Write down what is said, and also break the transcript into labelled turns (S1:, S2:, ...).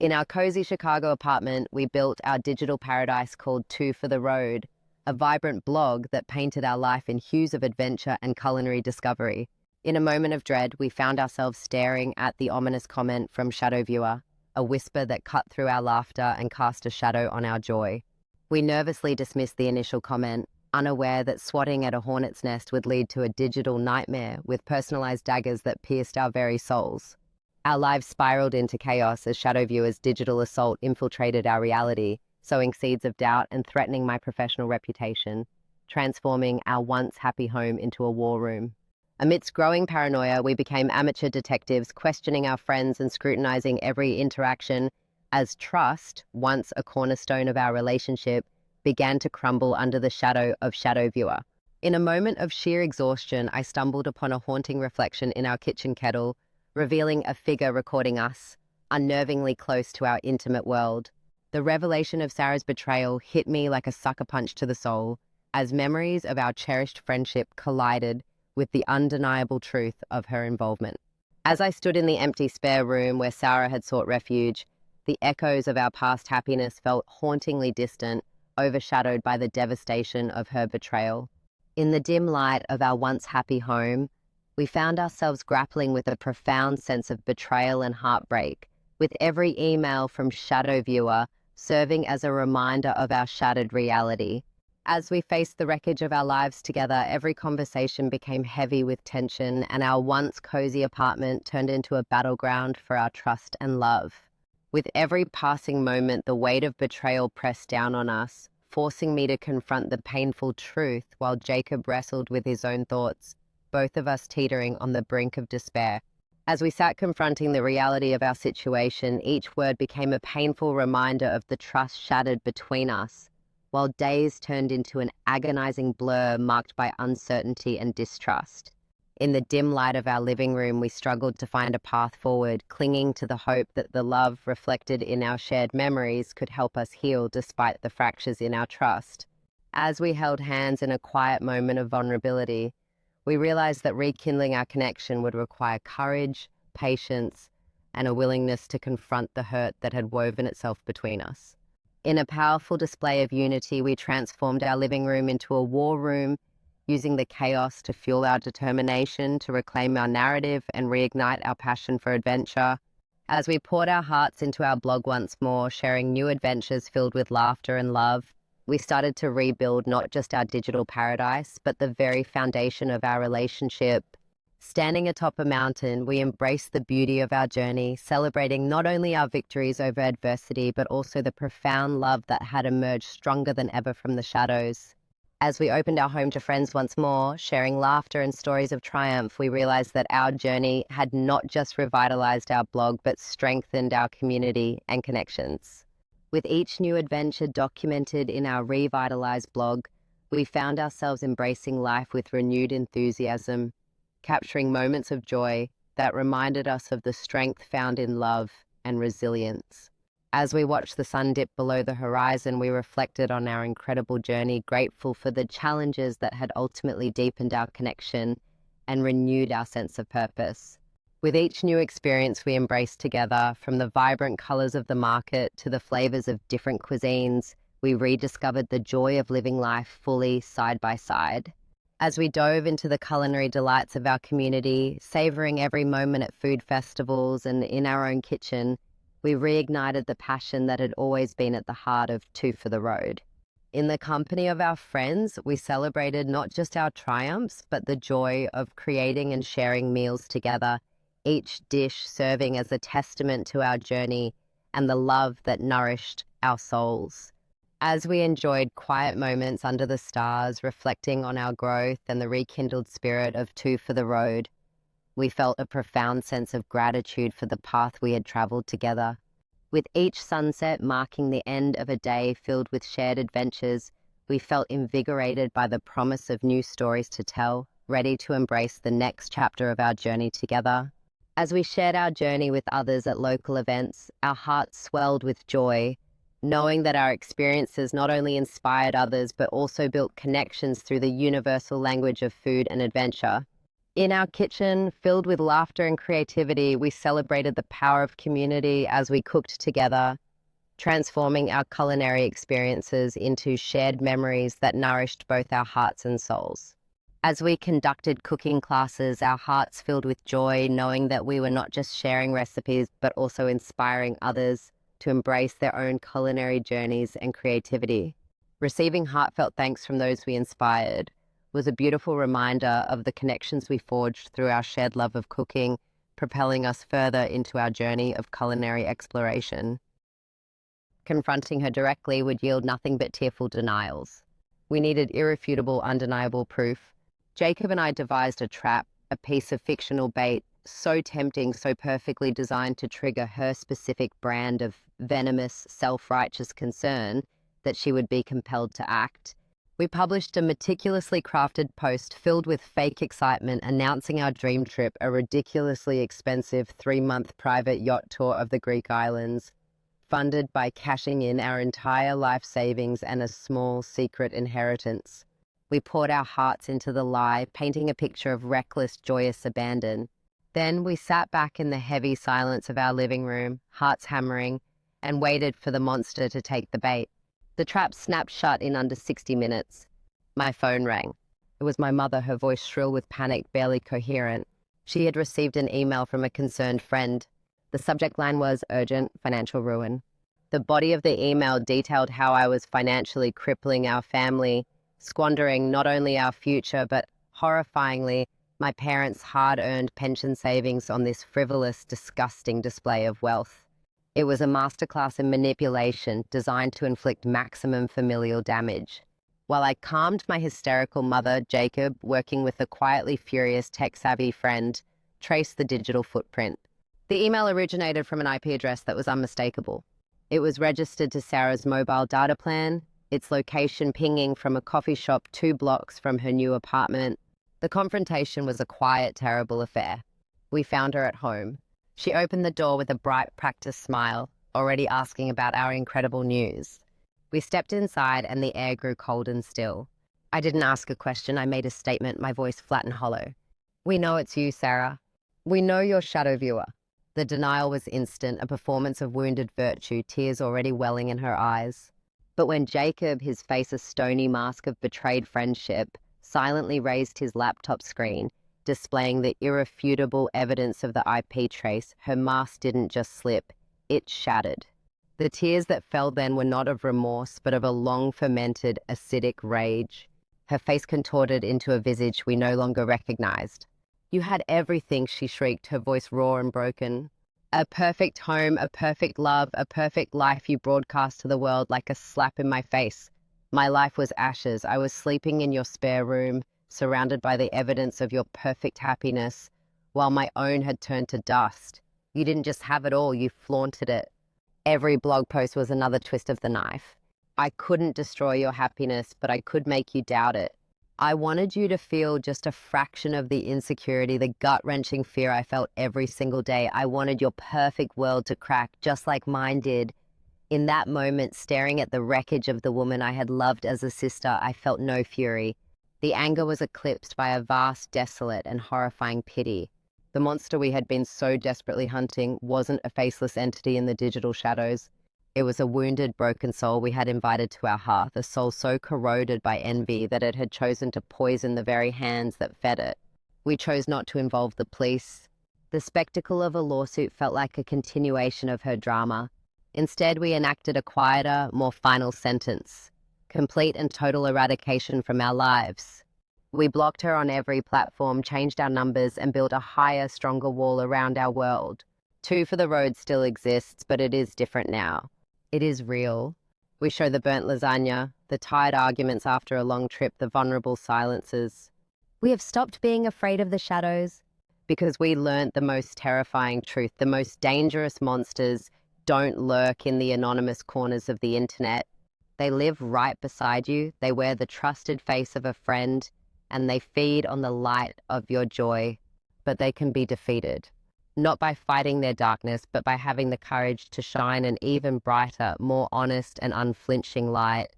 S1: In our cozy Chicago apartment, we built our digital paradise called Two for the Road, a vibrant blog that painted our life in hues of adventure and culinary discovery. In a moment of dread, we found ourselves staring at the ominous comment from ShadowViewer, a whisper that cut through our laughter and cast a shadow on our joy. We nervously dismissed the initial comment, unaware that swatting at a hornet's nest would lead to a digital nightmare with personalized daggers that pierced our very souls. Our lives spiraled into chaos as ShadowViewer's digital assault infiltrated our reality, sowing seeds of doubt and threatening my professional reputation, transforming our once happy home into a war room. Amidst growing paranoia, we became amateur detectives, questioning our friends and scrutinizing every interaction as trust, once a cornerstone of our relationship, began to crumble under the shadow of ShadowViewer. In a moment of sheer exhaustion, I stumbled upon a haunting reflection in our kitchen kettle, revealing a figure recording us, unnervingly close to our intimate world. The revelation of Sarah's betrayal hit me like a sucker punch to the soul, as memories of our cherished friendship collided with the undeniable truth of her involvement. As I stood in the empty spare room where Sarah had sought refuge, the echoes of our past happiness felt hauntingly distant, overshadowed by the devastation of her betrayal. In the dim light of our once happy home, we found ourselves grappling with a profound sense of betrayal and heartbreak, with every email from ShadowViewer serving as a reminder of our shattered reality. As we faced the wreckage of our lives together, every conversation became heavy with tension, and our once cozy apartment turned into a battleground for our trust and love. With every passing moment, the weight of betrayal pressed down on us, forcing me to confront the painful truth while Jacob wrestled with his own thoughts, both of us teetering on the brink of despair. As we sat confronting the reality of our situation, each word became a painful reminder of the trust shattered between us, while days turned into an agonizing blur marked by uncertainty and distrust. In the dim light of our living room, we struggled to find a path forward, clinging to the hope that the love reflected in our shared memories could help us heal despite the fractures in our trust. As we held hands in a quiet moment of vulnerability, we realized that rekindling our connection would require courage, patience, and a willingness to confront the hurt that had woven itself between us. In a powerful display of unity, we transformed our living room into a war room, using the chaos to fuel our determination to reclaim our narrative and reignite our passion for adventure. As we poured our hearts into our blog once more, sharing new adventures filled with laughter and love, we started to rebuild not just our digital paradise, but the very foundation of our relationship. Standing atop a mountain, we embraced the beauty of our journey, celebrating not only our victories over adversity, but also the profound love that had emerged stronger than ever from the shadows. As we opened our home to friends once more, sharing laughter and stories of triumph, we realized that our journey had not just revitalized our blog, but strengthened our community and connections. With each new adventure documented in our revitalized blog, we found ourselves embracing life with renewed enthusiasm, capturing moments of joy that reminded us of the strength found in love and resilience. As we watched the sun dip below the horizon, we reflected on our incredible journey, grateful for the challenges that had ultimately deepened our connection and renewed our sense of purpose. With each new experience we embraced together, from the vibrant colors of the market to the flavors of different cuisines, we rediscovered the joy of living life fully side by side. As we dove into the culinary delights of our community, savoring every moment at food festivals and in our own kitchen, we reignited the passion that had always been at the heart of Two for the Road. In the company of our friends, we celebrated not just our triumphs, but the joy of creating and sharing meals together, each dish serving as a testament to our journey and the love that nourished our souls. As we enjoyed quiet moments under the stars, reflecting on our growth and the rekindled spirit of Two for the Road, we felt a profound sense of gratitude for the path we had traveled together. With each sunset marking the end of a day filled with shared adventures, we felt invigorated by the promise of new stories to tell, ready to embrace the next chapter of our journey together. As we shared our journey with others at local events, our hearts swelled with joy, knowing that our experiences not only inspired others, but also built connections through the universal language of food and adventure. In our kitchen, filled with laughter and creativity, we celebrated the power of community as we cooked together, transforming our culinary experiences into shared memories that nourished both our hearts and souls. As we conducted cooking classes, our hearts filled with joy, knowing that we were not just sharing recipes, but also inspiring others to embrace their own culinary journeys and creativity. Receiving heartfelt thanks from those we inspired was a beautiful reminder of the connections we forged through our shared love of cooking, propelling us further into our journey of culinary exploration. Confronting her directly would yield nothing but tearful denials. We needed irrefutable, undeniable proof. Jacob and I devised a trap, a piece of fictional bait, so tempting, so perfectly designed to trigger her specific brand of venomous, self-righteous concern that she would be compelled to act. We published a meticulously crafted post filled with fake excitement announcing our dream trip, a ridiculously expensive 3-month private yacht tour of the Greek islands, funded by cashing in our entire life savings and a small secret inheritance. We poured our hearts into the lie, painting a picture of reckless, joyous abandon. Then we sat back in the heavy silence of our living room, hearts hammering, and waited for the monster to take the bait. The trap snapped shut in under 60 minutes. My phone rang. It was my mother, her voice shrill with panic, barely coherent. She had received an email from a concerned friend. The subject line was urgent financial ruin. The body of the email detailed how I was financially crippling our family, squandering not only our future, but horrifyingly, my parents' hard-earned pension savings on this frivolous, disgusting display of wealth. It was a masterclass in manipulation designed to inflict maximum familial damage. While I calmed my hysterical mother, Jacob, working with a quietly furious tech-savvy friend, traced the digital footprint. The email originated from an IP address that was unmistakable. It was registered to Sarah's mobile data plan, its location pinging from a coffee shop 2 blocks from her new apartment. The confrontation was a quiet, terrible affair. We found her at home. She opened the door with a bright, practiced smile, already asking about our incredible news. We stepped inside and the air grew cold and still. I didn't ask a question, I made a statement, my voice flat and hollow. We know it's you, Sarah. We know you're ShadowViewer. The denial was instant, a performance of wounded virtue, tears already welling in her eyes. But when Jacob, his face a stony mask of betrayed friendship, silently raised his laptop screen, displaying the irrefutable evidence of the IP trace, her mask didn't just slip, it shattered. The tears that fell then were not of remorse, but of a long-fermented, acidic rage. Her face contorted into a visage we no longer recognized. You had everything, she shrieked, her voice raw and broken. A perfect home, a perfect love, a perfect life you broadcast to the world like a slap in my face. My life was ashes. I was sleeping in your spare room, surrounded by the evidence of your perfect happiness, while my own had turned to dust. You didn't just have it all, you flaunted it. Every blog post was another twist of the knife. I couldn't destroy your happiness, but I could make you doubt it. I wanted you to feel just a fraction of the insecurity, the gut-wrenching fear I felt every single day. I wanted your perfect world to crack, just like mine did. In that moment, staring at the wreckage of the woman I had loved as a sister, I felt no fury. The anger was eclipsed by a vast, desolate, and horrifying pity. The monster we had been so desperately hunting wasn't a faceless entity in the digital shadows. It was a wounded, broken soul we had invited to our hearth, a soul so corroded by envy that it had chosen to poison the very hands that fed it. We chose not to involve the police. The spectacle of a lawsuit felt like a continuation of her drama. Instead, we enacted a quieter, more final sentence. Complete and total eradication from our lives. We blocked her on every platform, changed our numbers, and built a higher, stronger wall around our world. 2 for the Road still exists, but it is different now. It is real. We show the burnt lasagna, the tired arguments after a long trip, the vulnerable silences. We have stopped being afraid of the shadows because we learnt the most terrifying truth. The most dangerous monsters don't lurk in the anonymous corners of the internet. They live right beside you, they wear the trusted face of a friend, and they feed on the light of your joy. But they can be defeated, not by fighting their darkness, but by having the courage to shine an even brighter, more honest and unflinching light.